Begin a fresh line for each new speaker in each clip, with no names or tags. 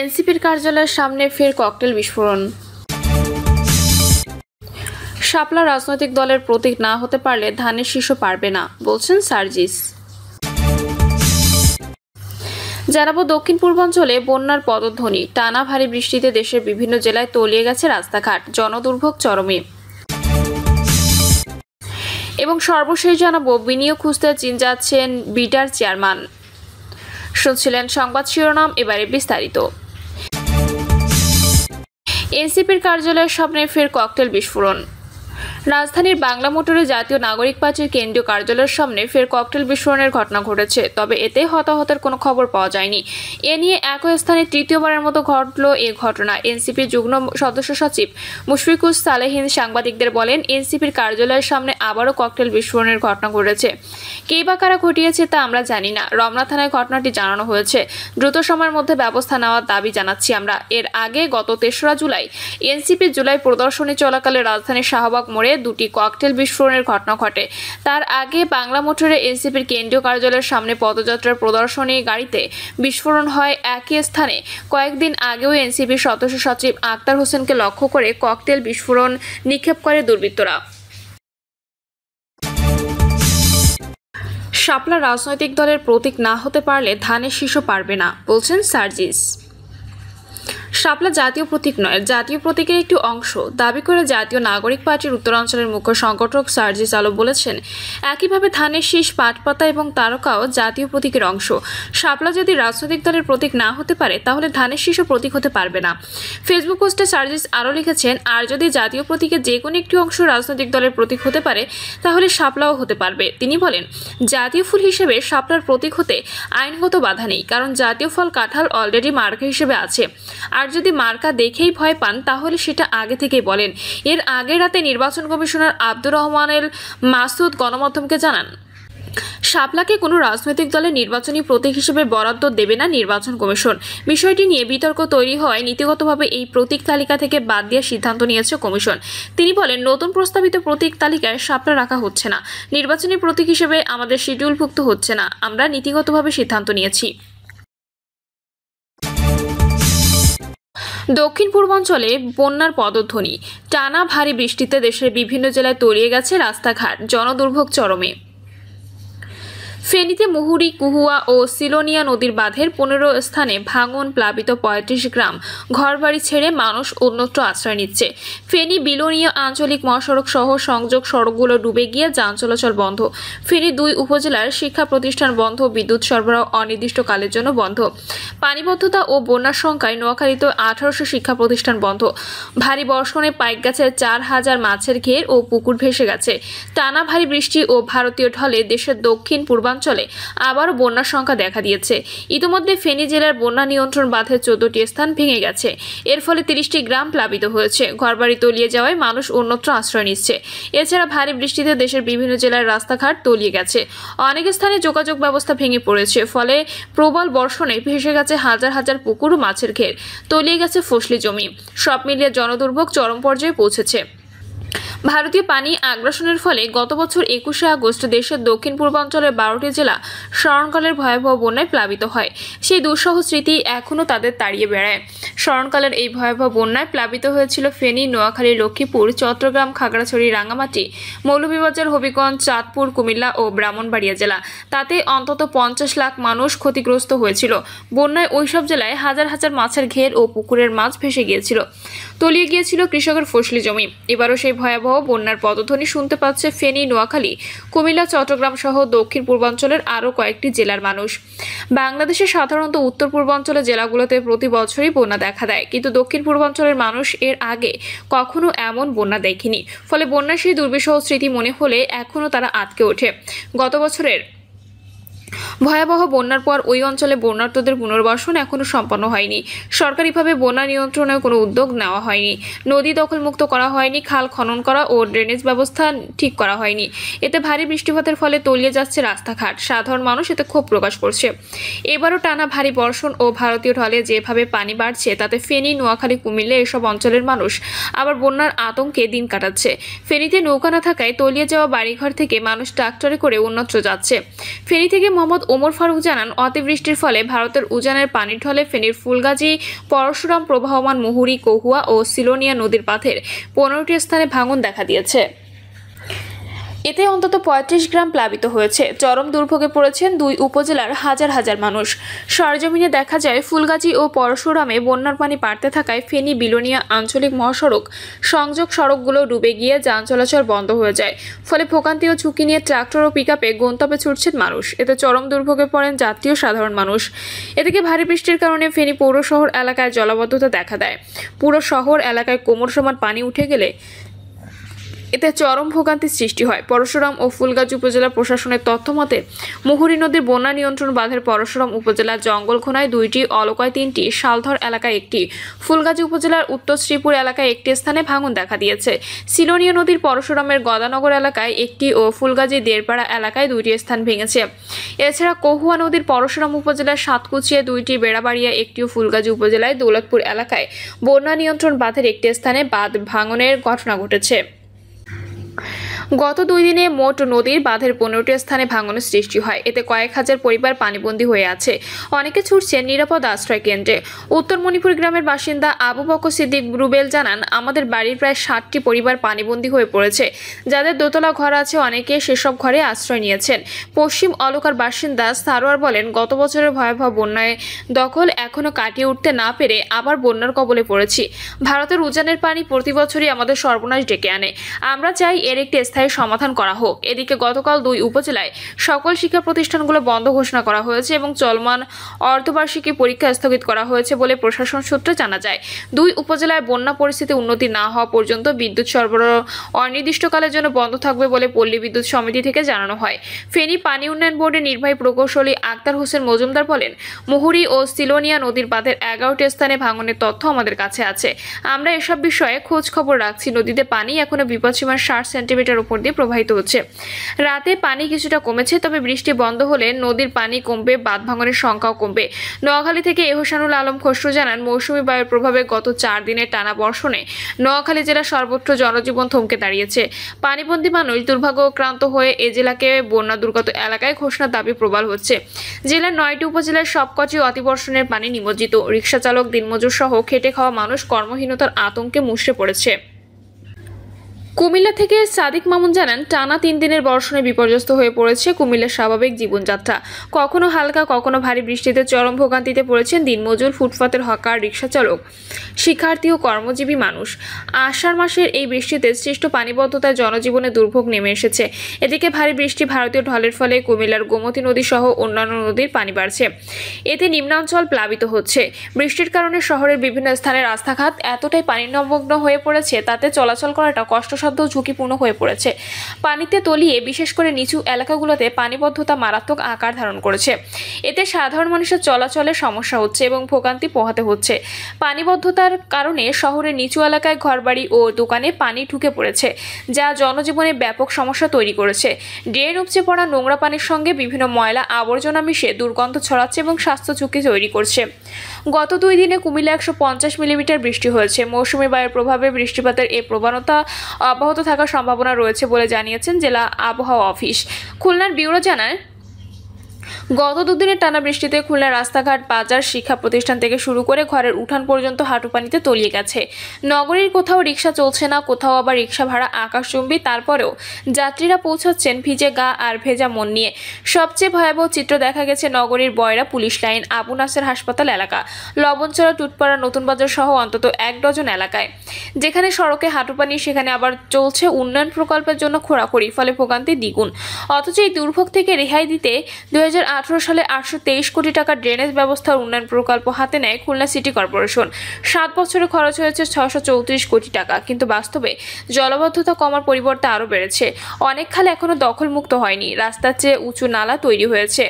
এনসিপির কার্যালয়ের সামনে ফের ককটেল বিস্ফোরণ। শাপলা রাজনৈতিক দলের প্রতীক না হতে পারলে ধানের শীষ পারবে না, বলছেন সার্জিস। জানাবো দক্ষিণ পূর্বাঞ্চলে বন্যার পদধ্বনি, টানা ভারী বৃষ্টিতে দেশের বিভিন্ন জেলায় তলিয়ে গেছে রাস্তাঘাট, জনদুর্ভোগ চরমে। এবং সর্বশেষ জানাবো বিনিয়োগ খুঁজতে চীন যাচ্ছেন বিটার চেয়ারম্যান। শুনছিলেন সংবাদ শিরোনাম, এবারে বিস্তারিত। এনসিপির কার্যালয়ের সামনে ফের ককটেল বিস্ফোরণ। রাজধানীর বাংলা মোটরে জাতীয় নাগরিক পার্টির কেন্দ্রীয় কার্যালয়ের সামনে ফের ককটেল বিস্ফোরণের ঘটনা ঘটেছে, তবে এতে হতাহতের কোনো খবর পাওয়া যায়নি। এ নিয়ে একই স্থানে তৃতীয়বারের মতো ঘটল এ ঘটনা। এনসিপির যুগ্ম সদস্য সচিব মুশফিকুর সালেহীন সাংবাদিকদের বলেন, এনসিপির কার্যালয়ের সামনে আবারও ককটেল বিস্ফোরণের ঘটনা ঘটেছে। কে বা কারা ঘটিয়েছে তা আমরা জানি না। রমনা থানায় ঘটনাটি জানানো হয়েছে। দ্রুত সময়ের মধ্যে ব্যবস্থা নেওয়ার দাবি জানাচ্ছি আমরা। এর আগে গত ৩রা জুলাই এনসিপির জুলাই প্রদর্শনী চলাকালে রাজধানীর শাহবাগ মোড়ে দুটি ককটেল বিস্ফোরণের ঘটনা ঘটে। তার আগে বাংলা মোটরে এনসিপির কেন্দ্রীয় কার্যালয়ের সামনে পদযাত্রার প্রদর্শনী গাড়িতে বিস্ফোরণ হয়। একই স্থানে কয়েকদিন আগেও এনসিপির সদস্য সচিব আক্তার হোসেনকে লক্ষ্য করে ককটেল বিস্ফোরণ নিক্ষেপ করে দুর্বৃত্তরা। শাপলা রাজনৈতিক দলের প্রতীক না হতে পারলে ধানের শীষ পারবে না, বলছেন সার্জিস। শাপলা জাতীয় প্রতীক নয়, জাতীয় প্রতীকের একটি অংশ দাবি করে জাতীয় নাগরিক পার্টির উত্তরাঞ্চলের মুখ্য সংগঠক সার্জিস আলম বলেছেন, একইভাবে ধানের শীষ, পাটপাতা এবং তারকাও জাতীয় প্রতীকের অংশ। শাপলা যদি রাজনৈতিক দলের প্রতীক না হতে পারে তাহলে ধানের শীষও প্রতীক হতে পারবে না। ফেসবুক পোস্টে সার্জিস আরও লিখেছেন, আর যদি জাতীয় প্রতীকের যে কোনো একটি অংশ রাজনৈতিক দলের প্রতীক হতে পারে তাহলে শাপলাও হতে পারবে। তিনি বলেন, জাতীয় ফুল হিসেবে শাপলার প্রতীক হতে আইনগত বাধা নেই, কারণ জাতীয় ফল কাঁঠাল অলরেডি মার্কা হিসেবে আছে। আর যদি মার্কা দেখেই ভয় পান তাহলে সেটা আগে থেকেই বলেন। এর আগের রাতে নির্বাচন কমিশনার আব্দুর রহমান এল মাসুদ গণমাধ্যমকে জানান, শাপলাকে কোনো রাজনৈতিক দলের নির্বাচনী প্রতীক হিসেবে বরাদ্দ দেবে না নির্বাচন কমিশন। বিষয়টি নিয়ে বিতর্ক তৈরি হওয়ায় নীতিগতভাবে এই প্রতীক তালিকা থেকে বাদ দেওয়ার সিদ্ধান্ত নিয়েছে কমিশন। তিনি বলেন, নতুন প্রস্তাবিত প্রতীক তালিকায় শাপলা রাখা হচ্ছে না, নির্বাচনী প্রতীক হিসেবে আমাদের শিডিউলভুক্ত হচ্ছে না। আমরা নীতিগতভাবে সিদ্ধান্ত নিয়েছি। দক্ষিণ পূর্বাঞ্চলে বন্যার পদধ্বনি, টানা ভারী বৃষ্টিতে দেশের বিভিন্ন জেলায় তলিয়ে গেছে রাস্তাঘাট, জনদুর্ভোগ চরমে। ফেনীতে মুহুরী, কুহুয়া ও সিলোনিয়া নদীর বাঁধের 15 স্থানে ভাঙন, প্লাবিত 35 গ্রাম, ঘরবাড়ি ছেড়ে মানুষ অন্যত্র আশ্রয় নিচ্ছে। ফেনী বিলোনিয়া আঞ্চলিক মহাসড়ক সহ সংযোগ সড়কগুলো ডুবে গিয়ে যান চলাচল বন্ধ। ফেনী 2 উপজেলার শিক্ষা প্রতিষ্ঠান বন্ধ, বিদ্যুৎ সরবরাহ অনির্দিষ্টকালের জন্য বন্ধ। পানিবদ্ধতা ও বন্যার সংখ্যায় নোয়াখালীতে 1800 শিক্ষা প্রতিষ্ঠান বন্ধ। ভারী বর্ষণে পাইক গেছে 4000 মাছের ঘের ও পুকুর ভেসে গেছে। টানা ভারী বৃষ্টি ও ভারতীয় ঢলে দেশের দক্ষিণ পূর্বাঞ্চলে আবারও বন্যার সংখ্যা দেখা দিয়েছে। ইতিমধ্যে ফেনী জেলার বন্যা নিয়ন্ত্রণ বাঁধের 14টি স্থান ভেঙে গেছে। এর ফলে 30টি গ্রাম প্লাবিত হয়েছে। ঘরবাড়ি তলিয়ে যাওয়ায় মানুষ অন্যত্র আশ্রয় নিচ্ছে। এছাড়া ভারী বৃষ্টিতে দেশের বিভিন্ন জেলার রাস্তাঘাট তলিয়ে গেছে। অনেক স্থানে যোগাযোগ ব্যবস্থা ভেঙে পড়েছে। ফলে প্রবল বর্ষণে ভেসে গেছে হাজার হাজার পুকুর ও মাছের ঘের, তলিয়ে গেছে ফসলি জমি। সব মিলিয়ে জনদুর্ভোগ চরম পর্যায়ে পৌঁছেছে। ভারতীয় পানি আগ্রাসনের ফলে গত বছর 21শে আগস্ট দেশের দক্ষিণ পূর্বাঞ্চলের 12টি জেলা স্মরণকালের ভয়াবহ বন্যায় প্লাবিত হয়। সেই দুঃসহ স্মৃতি এখনও তাদের তাড়িয়ে বেড়ায়। স্মরণকালের এই ভয়াবহ বন্যায় প্লাবিত হয়েছিল ফেনী, নোয়াখালী, লক্ষ্মীপুর, চট্টগ্রাম, খাগড়াছড়ি, রাঙ্গামাটি, মৌলভীবাজার, হবিগঞ্জ, চাঁদপুর, কুমিল্লা ও ব্রাহ্মণবাড়িয়া জেলা। তাতে অন্তত 50 লাখ মানুষ ক্ষতিগ্রস্ত হয়েছিল। বন্যায় ওইসব জেলায় হাজার হাজার মাছের ঘের ও পুকুরের মাছ ভেসে গিয়েছিল, তলিয়ে গিয়েছিল কৃষকের ফসলি জমি। এবারও সেই ভয়াবহ বন্যার পদধ্বনি শুনতে পাচ্ছে ফেনী, নোয়াখালী, কুমিল্লা, চট্টগ্রাম সহ দক্ষিণ পূর্বাঞ্চলের আরও কয়েকটি জেলার মানুষ। বাংলাদেশের সাধারণত উত্তর পূর্বাঞ্চলের জেলাগুলোতে প্রতি বছরই বন্যা দেখা দেয়, কিন্তু দক্ষিণ পূর্বাঞ্চলের মানুষ এর আগে কখনো এমন বন্যা দেখেনি। ফলে বন্যার সেই দুর্বিষহ স্মৃতি মনে হলে এখনও তারা আটকে ওঠে। গত বছরের ভয়াবহ বন্যার পর ওই অঞ্চলে বন্যার্তদের পুনর্বাসন এখনো সম্পন্ন হয়নি। সরকারিভাবে বন্যা নিয়ন্ত্রণের কোনো উদ্যোগ নেওয়া হয়নি। নদী দখলমুক্ত করা হয়নি, খাল খনন করা ও ড্রেনেজ ব্যবস্থা ঠিক করা হয়নি। এতে ভারী বৃষ্টিপাতের ফলে তলিয়ে যাচ্ছে রাস্তাঘাট। সাধারণ মানুষ এতে ক্ষোভ প্রকাশ করছে। এবারও টানা ভারী বর্ষণ ও ভারতীয় ঢলে যেভাবে পানি বাড়ছে তাতে ফেনী, নোয়াখালী, কুমিল্লা এসব অঞ্চলের মানুষ আবার বন্যার আতঙ্কে দিন কাটাচ্ছে। ফেনীতে নৌকা না থাকায় তলিয়ে যাওয়া বাড়িঘর থেকে মানুষ ট্রাক্টরে করে অন্যত্র যাচ্ছে। ফেনী থেকে মোহাম্মদ ওমর ফারুক জানান, অতিবৃষ্টির ফলে ভারতের উজানের পানির ঢলে ফেনীর ফুলগাজী, পরশুরাম, প্রবাহমান মুহুরী, কহুয়া ও সিলোনিয়া নদীর বাঁধের 15টি স্থানে ভাঙন দেখা দিয়েছে। এতে অন্তত 35 গ্রাম প্লাবিত হয়েছে। চরম দুর্ভোগে পড়েছেন 2 উপজেলার হাজার হাজার মানুষ। সরেজমিনে দেখা যায়, ফুলগাজী ও পরশুরামে বন্যার পানি বাড়তে থাকায় ফেনী বিলোনিয়া আঞ্চলিক মহাসড়ক সংযোগ সড়কগুলো ডুবে গিয়ে যান চলাচল বন্ধ হয়ে যায়। ফলে ভোগান্তি ও ঝুঁকি নিয়ে ট্রাক্টর ও পিকআপে গন্তব্যে ছুটছেন মানুষ। এতে চরম দুর্ভোগে পড়েন যাত্রী ও সাধারণ মানুষ। এদিকে ভারী বৃষ্টির কারণে ফেনী পৌর শহর এলাকায় জলাবদ্ধতা দেখা দেয়। পুরো শহর এলাকায় কোমর সমান পানি উঠে গেলে এতে চরম ভোগান্তির সৃষ্টি হয়। পরশুরাম ও ফুলগাজী উপজেলা প্রশাসনের তথ্য মতে, মুহুরী নদীর বন্যা নিয়ন্ত্রণ বাঁধের পরশুরাম উপজেলার জঙ্গলখোনায় 2টি, অলকায় 3টি, শালধর এলাকায় 1টি, ফুলগাজী উপজেলার উত্তর শ্রীপুর এলাকায় 1টি স্থানে ভাঙন দেখা দিয়েছে। সিলোনিয়া নদীর পরশুরামের গদানগর এলাকায় 1টি ও ফুলগাজী দেড়পাড়া এলাকায় 2টি স্থান ভেঙেছে। এছাড়া কহুয়া নদীর পরশুরাম উপজেলার সাতকুচিয়ায় 2টি, বেড়াবাড়িয়া 1টি ও ফুলগাজী উপজেলায় দৌলতপুর এলাকায় বন্যা নিয়ন্ত্রণ বাঁধের 1টি স্থানে বাঁধ ভাঙনের ঘটনা ঘটেছে। গত 2 দিনে মোট নদীর বাঁধের 15টি স্থানে ভাঙনের সৃষ্টি হয়। এতে কয়েক হাজার পরিবার পানিবন্দী হয়ে আছে। অনেকে ছুটছেন নিরাপদ আশ্রয় কেন্দ্রে। উত্তর মণিপুর গ্রামের বাসিন্দা আবু বকর সিদ্দিক রুবেল জানান, আমাদের বাড়ির প্রায় 60টি পরিবার পানিবন্দী হয়ে পড়েছে। যাদের দোতলা ঘর আছে, অনেকে সেসব ঘরে আশ্রয় নিয়েছেন। পশ্চিম অলকার বাসিন্দা সারোয়ার বলেন, গত বছরের ভয়াবহ বন্যায় দখল এখনো কাটিয়ে উঠতে না পেরে আবার বন্যার কবলে পড়েছি। ভারতের উজানের পানি প্রতি বছরই আমাদের সর্বনাশ ডেকে আনে। আমরা চাই এর একটি স্থায়ী সমাধান করা হোক। এদিকে গতকাল 2 উপজেলায় সকল শিক্ষা প্রতিষ্ঠানগুলো বন্ধ ঘোষণা করা হয়েছে এবং চলমান অর্ধবার্ষিকী পরীক্ষা স্থগিত করা হয়েছে বলে প্রশাসন সূত্রে জানা যায়। 2 উপজেলায় বন্যা পরিস্থিতি উন্নতি না হওয়া পর্যন্ত বিদ্যুৎ সরবরাহ অনির্দিষ্টকালের জন্য বন্ধ থাকবে বলে পল্লী বিদ্যুৎ সমিতি থেকে জানানো হয়। ফেনী পানি উন্নয়ন বোর্ডের নির্বাহী প্রকৌশলী আক্তার হোসেন মজুমদার বলেন, মুহুরী ও সিলোনিয়া নদীর বাঁধের 11টি স্থানে ভাঙনের তথ্য আমাদের কাছে আছে। আমরা এসব বিষয়ে খোঁজ খবর রাখছি। নদীতে পানি এখনো বিপদসীমার 60 সেন্টিমিটার উপর দিয়ে প্রবাহিত হচ্ছে। রাতে পানি কিছুটা কমেছে, তবে বৃষ্টি বন্ধ হলে নদীর পানি কমবে, বাঁধ ভাঙনের সংখ্যাও কমবে। নোয়াখালী থেকে এহসানুল আলম খসরু জানান, মৌসুমী বায়ুর প্রভাবে গত 4 দিনের টানা বর্ষণে নোয়াখালী জেলার সর্বত্র জনজীবন থমকে দাঁড়িয়েছে। পানিবন্দী মানুষ দুর্ভাগ্যক্রান্ত হয়ে এ জেলাকে বন্যা দুর্গত এলাকায় ঘোষণার দাবি প্রবল হচ্ছে। জেলার 9টি উপজেলার সবকটি অতিবর্ষণের পানি নিমজ্জিত। রিকশা চালক, দিনমজুর সহ খেটে খাওয়া মানুষ কর্মহীনতার আতঙ্কে মুষড়ে পড়েছে। কুমিল্লা থেকে সাদিক মামুন জানান, টানা 3 দিনের বর্ষণে বিপর্যস্ত হয়ে পড়েছে কুমিল্লার স্বাভাবিক জীবনযাত্রা। কখনো হালকা, কখনো ভারী বৃষ্টিতে চরম ভোগান্তিতে পড়েছেন দিনমজুর, ফুটপাতের হকার, রিকশা চালক, শিক্ষার্থী ও কর্মজীবী মানুষ। আষাঢ় মাসের এই বৃষ্টিতে সৃষ্ট পানিবদ্ধতায় জনজীবনে দুর্ভোগ নেমে এসেছে। এদিকে ভারী বৃষ্টি, ভারতীয় ঢলের ফলে কুমিল্লার গোমতী নদী সহ অন্যান্য নদীর পানি বাড়ছে। এতে নিম্নাঞ্চল প্লাবিত হচ্ছে। বৃষ্টির কারণে শহরের বিভিন্ন স্থানে রাস্তাঘাট এতটাই পানিনমগ্ন হয়ে পড়েছে, তাতে চলাচল করাটা কষ্টসাধ্য, ঝুঁকিপূর্ণ হয়ে পড়েছে। পানিতে তলিয়ে বিশেষ করে নিচু এলাকাগুলোতে পানিবদ্ধতা মারাত্মক আকার ধারণ করেছে। এতে সাধারণ মানুষের চলাচলে সমস্যা হচ্ছে এবং ভোগান্তি পোহাতে হচ্ছে। পানিবদ্ধতার কারণে শহরের নিচু এলাকায় ঘরবাড়ি ও দোকানে পানি ঢুকে পড়েছে, যা জনজীবনে ব্যাপক সমস্যা তৈরি করেছে। ড্রেন উপচে পড়া নোংরা পানির সঙ্গে বিভিন্ন ময়লা আবর্জনা মিশে দুর্গন্ধ ছড়াচ্ছে এবং স্বাস্থ্য ঝুঁকি তৈরি করছে। গত 2 দিনে কুমিল্লা 150 মিলিমিটার বৃষ্টি হয়েছে। মৌসুমী বায়ুর প্রভাবে বৃষ্টিপাতের এই প্রবণতা অব্যাহত থাকার সম্ভাবনা রয়েছে বলে জানিয়েছেন জেলা আবহাওয়া অফিস। খুলনার ব্যুরো জানায়, গত 2 দিনের টানা বৃষ্টিতে খুলনার রাস্তাঘাট, বাজার, শিক্ষা প্রতিষ্ঠান থেকে শুরু করে ঘরের উঠান পর্যন্ত হাঁটু পানিতে তলিয়ে গেছে। নগরীর কোথাও রিকশা চলছে না, কোথাও আবার রিকশা ভাড়া আকাশচুম্বী। তারপরেও যাত্রীরা পৌঁছাচ্ছেন ভিজে গা আর ভেজা মন নিয়ে। সবচেয়ে ভয়াবহ চিত্র দেখা গেছে নগরীর বয়রা, পুলিশ লাইন, আবু নাসের হাসপাতাল এলাকা, লবণচড়া, টুটপাড়া, নতুন বাজার সহ অন্তত 1 ডজন এলাকায়। যেখানে সড়কে হাঁটু পানি, সেখানে আবার চলছে উন্নয়ন প্রকল্পের জন্য খোঁড়াখুড়ি, ফলে ভোগান্তি দ্বিগুণ। অথচ এই দুর্ভোগ থেকে রেহাই দিতে 2018 সালে 823 কোটি টাকা ড্রেনেজ ব্যবস্থার উন্নয়ন প্রকল্প হাতে নেয় খুলনা সিটি কর্পোরেশন। 7 বছরে খরচ হয়েছে 634 কোটি টাকা, কিন্তু বাস্তবে জলবদ্ধতা কমার পরিবর্তে আরও বেড়েছে। অনেক খাল এখনো দখলমুক্ত হয়নি, রাস্তার চেয়ে উঁচু নালা তৈরি হয়েছে।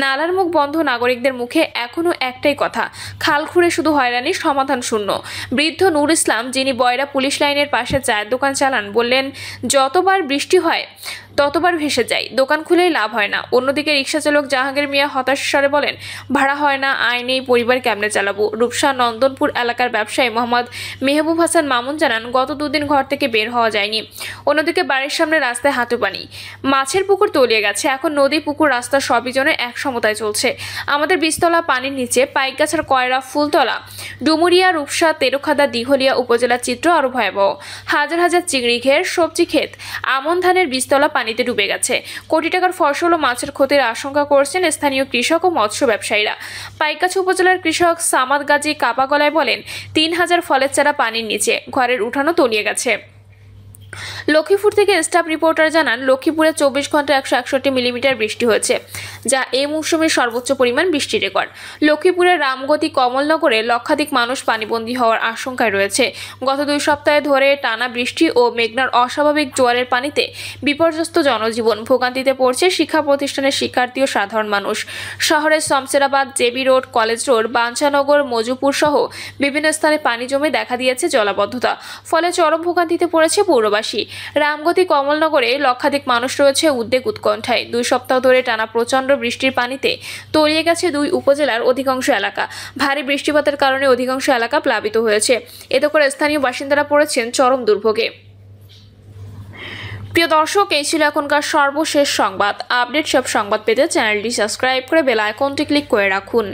নালার মুখ বন্ধ, নাগরিকদের মুখে এখনো একটাই কথা, খাল খুঁড়ে শুধু হয়রানি, সমাধান শূন্য। বৃদ্ধ নূর ইসলাম, যিনি বয়রা পুলিশ লাইনের পাশে চায়ের দোকান চালান, বললেন, যতবার বৃষ্টি হয় ততবার ভেসে যায়, দোকান খুলেই লাভ হয় না। অন্যদিকে রিক্সা চালক জাহাঙ্গীর মিয়া হতাশ স্বরে বলেন, ভাড়া হয় না, আয় নেই, পরিবার কেমনে চালাবো। রূপসা নন্দনপুর এলাকার ব্যবসায়ী মোহাম্মদ মেহবুব হাসান মামুন জানান, গত দুদিন ঘর থেকে বের হওয়া যায়নি। অন্যদিকে বাড়ির সামনে রাস্তায় হাঁটু পানি, মাছের পুকুর তলিয়ে গেছে। এখন নদী, পুকুর, রাস্তা সবই যেন এক সমতায় চলছে। আমাদের বীজতলা পানির নিচে, পাইকগাছার কয়রা, ফুলতলা, ডুমুরিয়া, রূপসা, তেরোখাদা, দিঘলিয়া উপজেলার চিত্র আরো ভয়াবহ। হাজার হাজার চিংড়ি ঘের, সবজি ক্ষেত, আমন ধানের বীজতলা পানিতে ডুবে গেছে। কোটি টাকার ফসল ও মাছের ক্ষতির আশঙ্কা করছেন স্থানীয় কৃষক ও মৎস্য ব্যবসায়ীরা। পাইকগাছা উপজেলার কৃষক সামাদ গাজী কাপা গলায় বলেন, 3000 ফলের চারা পানির নিচে, ঘরের উঠানো তলিয়ে গেছে। লক্ষ্মীপুর থেকে স্টাফ রিপোর্টার জানান, লক্ষ্মীপুরে 24 ঘন্টায় 161 মিলিমিটার বৃষ্টি হয়েছে, যা এই মৌসুমের সর্বোচ্চ পরিমাণ বৃষ্টির রেকর্ড। লক্ষ্মীপুরের রামগতি, কমলনগরে লক্ষাধিক মানুষ পানিবন্দী হওয়ার আশঙ্কায় রয়েছে। গত 2 সপ্তাহে ধরে টানা বৃষ্টি ও মেঘনার অস্বাভাবিক জোয়ারের পানিতে বিপর্যস্ত জনজীবন। ভোগান্তিতে পড়ছে শিক্ষা প্রতিষ্ঠানের শিক্ষার্থী ও সাধারণ মানুষ। শহরের Shamsherabad, JB road, college road, Banchhanagar, Majupur সহ বিভিন্ন স্থানে পানি জমে দেখা দিয়েছে জলাবদ্ধতা। ফলে চরম ভোগান্তিতে পড়েছে পৌরবাসী। রামগতি, কমলনগরে লক্ষাধিক মানুষ রয়েছে উদ্বেগ, উৎকণ্ঠায়। 2 সপ্তাহ ধরে টানা প্রচণ্ড বৃষ্টির পানিতে তলিয়ে গেছে 2 উপজেলার অধিকাংশ এলাকা। ভারী বৃষ্টিপাতের কারণে অধিকাংশ এলাকা প্লাবিত হয়েছে। এতে করে স্থানীয় বাসিন্দারা পড়েছেন চরম দুর্ভোগে। প্রিয় দর্শক, এই ছিল এখনকার সর্বশেষ সংবাদ। আপডেট সব সংবাদ পেতে চ্যানেলটি সাবস্ক্রাইব করে বেল আইকনটি ক্লিক করে রাখুন।